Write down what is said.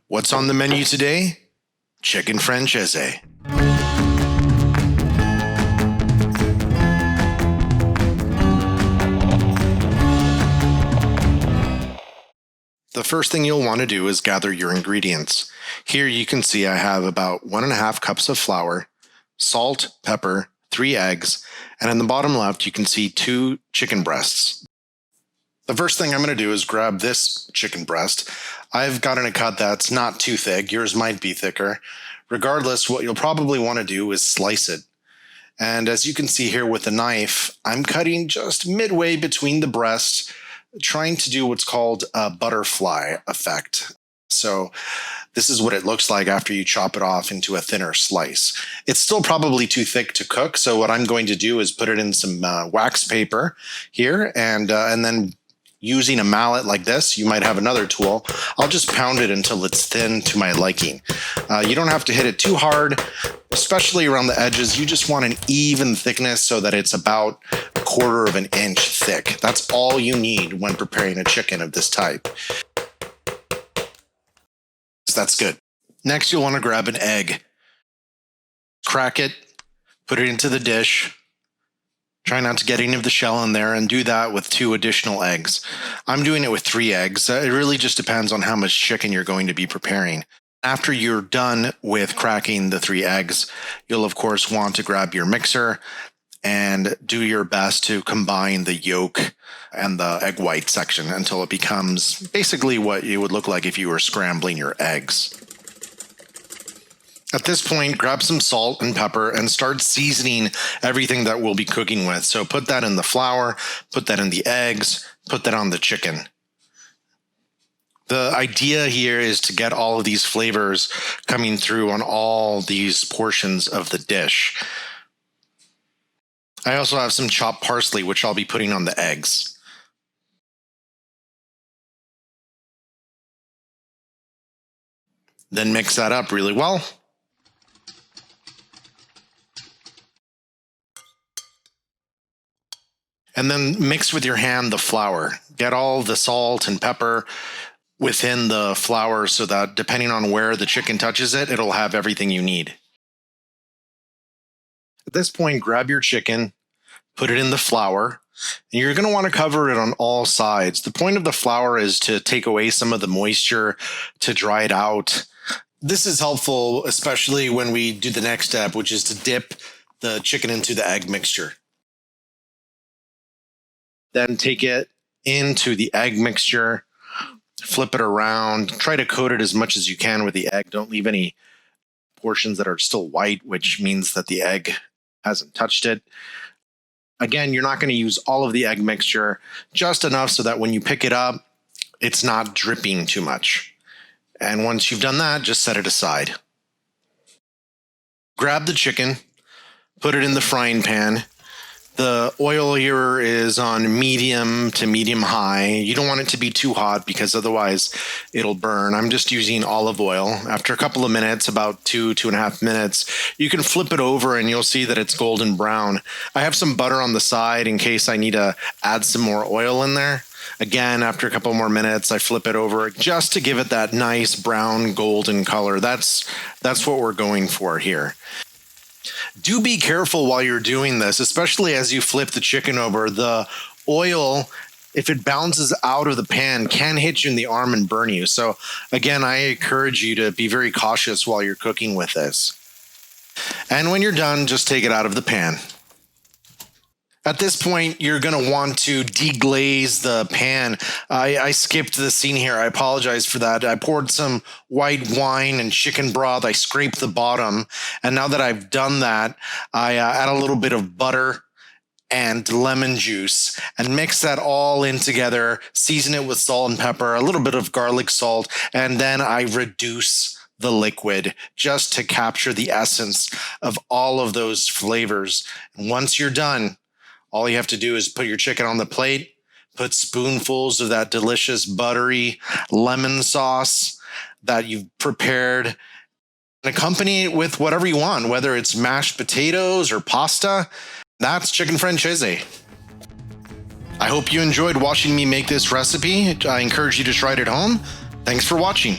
What's on the menu today? Chicken Francese. The first thing you'll want to do is gather your ingredients. Here you can see I have about 1.5 cups of flour, salt, pepper, 3 eggs, and in the bottom left you can see 2 chicken breasts. The first thing I'm going to do is grab this chicken breast. I've gotten a cut that's not too thick. Yours might be thicker. Regardless, what you'll probably want to do is slice it. And as you can see here with the knife, I'm cutting just midway between the breasts, trying to do what's called a butterfly effect. So this is what it looks like after you chop it off into a thinner slice. It's still probably too thick to cook, so what I'm going to do is put it in some wax paper here, and then using a mallet like this, you might have another tool, I'll just pound it until it's thin to my liking. You don't have to hit it too hard, especially around the edges. You just want an even thickness so that it's about 1/4 of an inch thick. That's all you need when preparing a chicken of this type. So that's good. Next, you'll want to grab an egg. Crack it, put it into the dish. Try not to get any of the shell in there, and do that with 2 additional eggs. I'm doing it with 3 eggs. It really just depends on how much chicken you're going to be preparing. After you're done with cracking the 3 eggs, you'll of course want to grab your mixer and do your best to combine the yolk and the egg white section until it becomes basically what it would look like if you were scrambling your eggs. At this point, grab some salt and pepper and start seasoning everything that we'll be cooking with. So put that in the flour, put that in the eggs, put that on the chicken. The idea here is to get all of these flavors coming through on all these portions of the dish. I also have some chopped parsley, which I'll be putting on the eggs. Then mix that up really well. And then mix with your hand the flour. Get all the salt and pepper within the flour so that depending on where the chicken touches it, it'll have everything you need. At this point, grab your chicken, put it in the flour, and you're going to want to cover it on all sides. The point of the flour is to take away some of the moisture, to dry it out. This is helpful, especially when we do the next step, which is to dip the chicken into the egg mixture. Then take it into the egg mixture, flip it around, try to coat it as much as you can with the egg. Don't leave any portions that are still white, which means that the egg hasn't touched it. Again, you're not going to use all of the egg mixture, just enough so that when you pick it up, it's not dripping too much. And once you've done that, just set it aside. Grab the chicken, put it in the frying pan. The oil here is on medium to medium high. You don't want it to be too hot because otherwise it'll burn. I'm just using olive oil. After a couple of minutes, about 2.5 minutes, you can flip it over and you'll see that it's golden brown. I have some butter on the side in case I need to add some more oil in there. Again, after a couple more minutes, I flip it over just to give it that nice brown golden color. That's what we're going for here. Do be careful while you're doing this, especially as you flip the chicken over. The oil, if it bounces out of the pan, can hit you in the arm and burn you. So again, I encourage you to be very cautious while you're cooking with this. And when you're done, just take it out of the pan. At this point, you're going to want to deglaze the pan. I skipped the scene here. I apologize for that. I poured some white wine and chicken broth. I scraped the bottom. And now that I've done that, I add a little bit of butter and lemon juice and mix that all in together. Season it with salt and pepper, a little bit of garlic salt, and then I reduce the liquid just to capture the essence of all of those flavors. And once you're done, all you have to do is put your chicken on the plate, put spoonfuls of that delicious buttery lemon sauce that you've prepared, and accompany it with whatever you want, whether it's mashed potatoes or pasta. That's Chicken Francese. I hope you enjoyed watching me make this recipe. I encourage you to try it at home. Thanks for watching.